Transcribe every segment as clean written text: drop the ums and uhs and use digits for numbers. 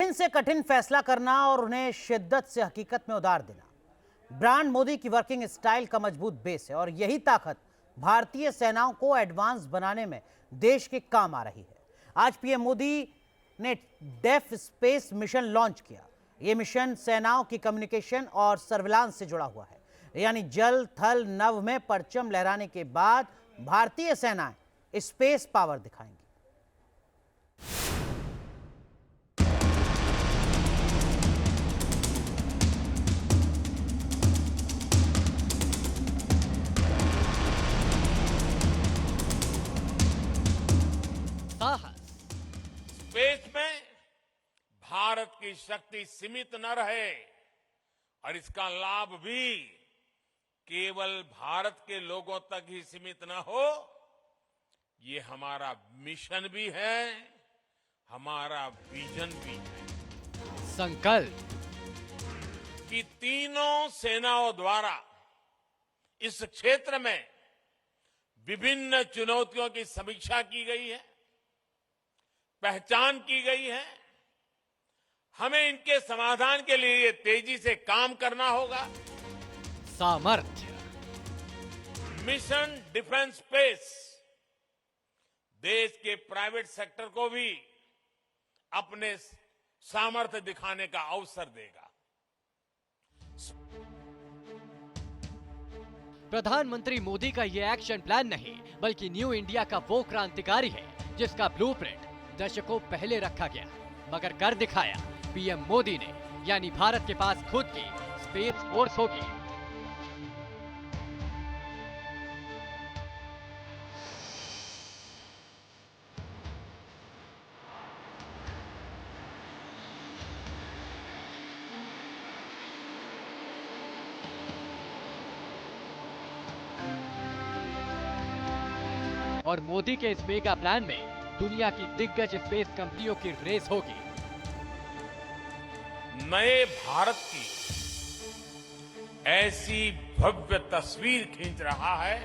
कठिन से कठिन फैसला करना और उन्हें शिद्दत से हकीकत में उतार देना ब्रांड मोदी की वर्किंग स्टाइल का मजबूत बेस है और यही ताकत भारतीय सेनाओं को एडवांस बनाने में देश के काम आ रही है। आज पीएम मोदी ने डेफ स्पेस मिशन लॉन्च किया। यह मिशन सेनाओं की कम्युनिकेशन और सर्विलांस से जुड़ा हुआ है, यानी जल थल नभ में परचम लहराने के बाद भारतीय सेनाएं स्पेस पावर दिखाएंगी। स्पेस में भारत की शक्ति सीमित न रहे और इसका लाभ भी केवल भारत के लोगों तक ही सीमित न हो, ये हमारा मिशन भी है, हमारा विजन भी है। संकल्प कि तीनों सेनाओं द्वारा इस क्षेत्र में विभिन्न चुनौतियों की समीक्षा की गई है, पहचान की गई है। हमें इनके समाधान के लिए तेजी से काम करना होगा। सामर्थ्य मिशन डिफेंस स्पेस देश के प्राइवेट सेक्टर को भी अपने सामर्थ्य दिखाने का अवसर देगा। प्रधानमंत्री मोदी का ये एक्शन प्लान नहीं बल्कि न्यू इंडिया का वो क्रांतिकारी है जिसका ब्लूप्रिंट दशकों पहले रखा गया, मगर कर दिखाया पीएम मोदी ने। यानी भारत के पास खुद की स्पेस फोर्स होगी। और मोदी के इस मेगा प्लान में दुनिया की दिग्गज स्पेस कंपनियों की रेस होगी। नए भारत की ऐसी भव्य तस्वीर खींच रहा है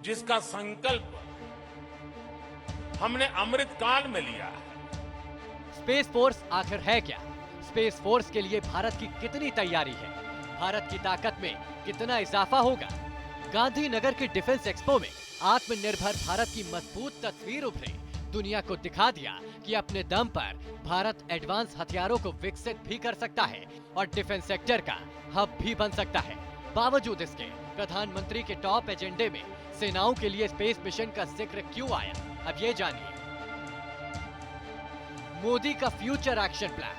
जिसका संकल्प हमने अमृत काल में लिया है। स्पेस फोर्स आखिर है क्या? स्पेस फोर्स के लिए भारत की कितनी तैयारी है? भारत की ताकत में कितना इजाफा होगा? गांधीनगर के डिफेंस एक्सपो में आत्मनिर्भर भारत की मजबूत तस्वीर उभरी। दुनिया को दिखा दिया कि अपने दम पर भारत एडवांस हथियारों को विकसित भी कर सकता है और डिफेंस सेक्टर का हब भी बन सकता है। बावजूद इसके प्रधानमंत्री के टॉप एजेंडे में सेनाओं के लिए स्पेस मिशन का जिक्र क्यों आया? अब ये जानिए। मोदी का future action plan,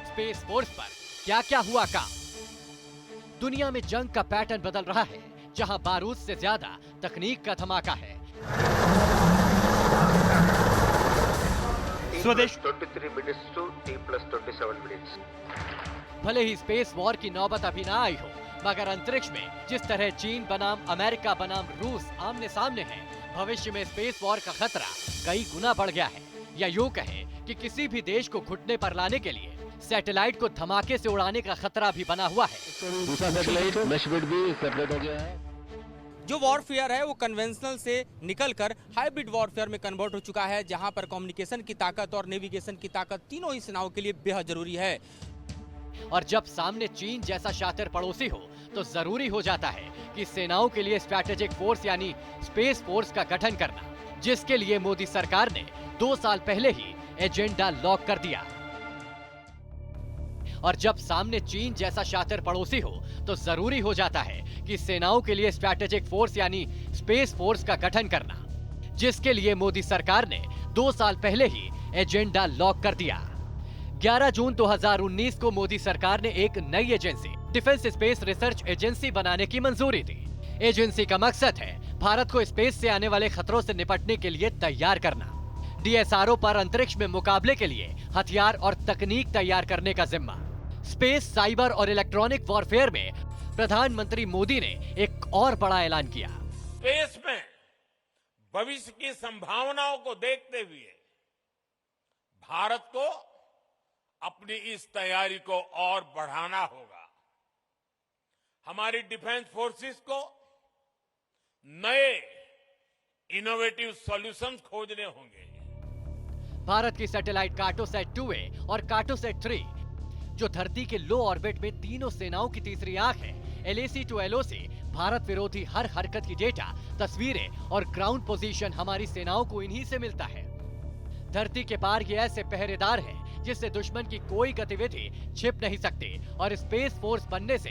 space force पर क्या क्या हुआ काम? दुनिया में जंग का पैटर्न बदल रहा है, जहां बारूद से ज्यादा तकनीक का धमाका है। स्वदेश 23 minutes to T+27 minutes। भले ही स्पेस वॉर की नौबत अभी ना आई हो, मगर अंतरिक्ष में जिस तरह चीन बनाम अमेरिका बनाम रूस आमने सामने है, भविष्य में स्पेस वॉर का खतरा कई गुना बढ़ गया है। या यूं कहें कि किसी भी देश को घुटने पर लाने के लिए सैटेलाइट को धमाके से उड़ाने का खतरा भी बना हुआ है। दूसरा सैटेलाइट मैशबेट भी सेपरेट हो गया है। जो वॉरफेयर है वो कन्वेंशनल से निकलकर हाइब्रिड वॉरफेयर में कन्वर्ट हो चुका है, जहां पर कम्युनिकेशन की ताकत और नेविगेशन की ताकत तीनों ही सेनाओं के लिए बेहद जरूरी है। और जब सामने चीन जैसा शातिर पड़ोसी हो तो जरूरी हो जाता है कि सेनाओं के लिए स्ट्रैटेजिक फोर्स यानी स्पेस फोर्स का गठन करना, जिसके लिए मोदी सरकार ने 2 साल पहले ही एजेंडा लॉक कर दिया। और जब सामने चीन जैसा शातिर पड़ोसी हो तो जरूरी हो जाता है कि सेनाओं के लिए स्ट्रैटेजिक फोर्स यानी स्पेस फोर्स का गठन करना, जिसके लिए मोदी सरकार ने 2 साल पहले ही एजेंडा लॉक कर दिया। 11 जून 2019 को मोदी सरकार ने एक नई agency defence space research agency बनाने की मंजूरी दी। एजेंसी का मकसद है भारत को स्पेस से आने वाले खतरों से निपटने के लिए तैयार करना। डीएसआरओ पर अंतरिक्ष में मुकाबले के लिए हथियार और तकनीक तैयार करने का जिम्मा। स्पेस, साइबर और इलेक्ट्रॉनिक वॉरफेयर में प्रधानमंत्री मोदी ने एक और बड़ा ऐलान किया। स्पेस में भविष्य की संभावनाओं को देखते हुए भारत को अपनी इस तैयारी को और बढ़ाना होगा। हमारी डिफेंस फोर्सेस को नए इनोवेटिव सॉल्यूशंस खोजने होंगे। भारत की सैटेलाइट कार्टोसैट 2A और कार्टोसैट 3, जो धरती के लो ऑर्बिट में तीनों सेनाओं की तीसरी आंख है, LAC to LOC, भारत विरोधी हर हरकत की डेटा, तस्वीरें और ग्राउंड पोजीशन हमारी सेनाओं को इन्हीं से मिलता है। धरती के पार ये ऐसे पहरेदार हैं जिससे दुश्मन की कोई गतिविधि छिप नहीं सकती, और स्पेस फोर्स बनने से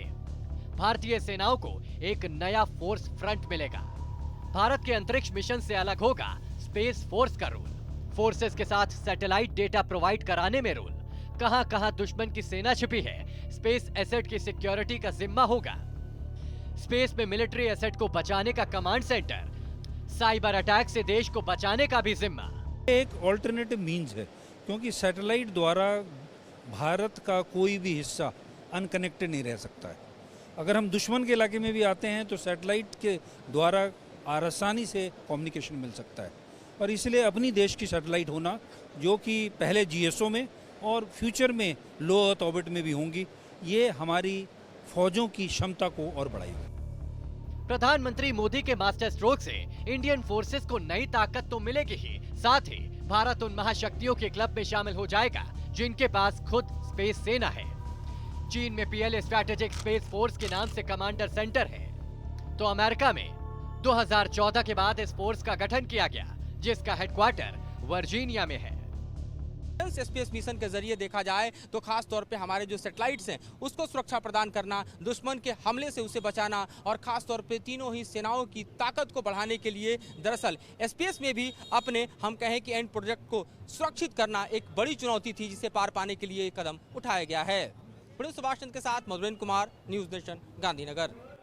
भारतीय सेनाओं को एक नया फोर्स फ्रंट मिलेगा। भारत के अंतरिक्ष मिशन से अलग होगा स्पेस फोर्स का रोल। फोर्सेस के साथ सैटेलाइट डेटा प्रोवाइड कराने में रोल, कहां-कहां दुश्मन की सेना छिपी है, स्पेस एसेट की सिक्योरिटी का जिम्मा होगा। स्पेस में मिलिट्री एसेट को बचाने का कमांड सेंटर, साइबर अटैक से देश को बचाने का भी जिम्मा। एक ऑल्टरनेटिव मींस है, क्योंकि सैटेलाइट द्वारा भारत का कोई भी हिस्सा अनकनेक्टेड नहीं रह सकता है। अगर हम दुश्मन के इलाके में भी आते हैं तो सैटेलाइट के द्वारा आसानी से कम्युनिकेशन मिल सकता है, और इसलिए अपनी देश की सैटेलाइट होना, जो कि पहले GSO में और फ्यूचर में लो अर्थ ऑर्बिट में भी होंगी, ये हमारी फौजों की क्षमता को और बढ़ाएगी। प्रधानमंत्री मोदी के मास्टर स्ट्रोक से इंडियन फोर्सेस को नई ताकत तो मिलेगी ही, साथ ही भारत उन महाशक्तियों के क्लब में शामिल हो जाएगा जिनके पास खुद स्पेस सेना है। चीन में PLA स्ट्रैटेजिक स्पेस फोर्स के नाम से कमांडर सेंटर है, तो अमेरिका में 2014 के बाद इस फोर्स का गठन किया गया, जिसका हेडक्वार्टर वर्जीनिया में है। स्पेस मिशन के जरिए देखा जाए तो खास तौर पे हमारे जो सैटेलाइट्स हैं उसको सुरक्षा प्रदान करना, दुश्मन के हमले से उसे बचाना, और खास तौर पे तीनों ही सेनाओं की ताकत को बढ़ाने के लिए दरअसल स्पेस में भी अपने हम कहें कि एंड प्रोजेक्ट को सुरक्षित करना एक बड़ी चुनौती थी, जिसे पार पाने के लिए कदम उठाया गया है। प्रिंस सुभाष चंद्र के साथ मधुरेंद्र कुमार, न्यूज नेशन, गांधीनगर।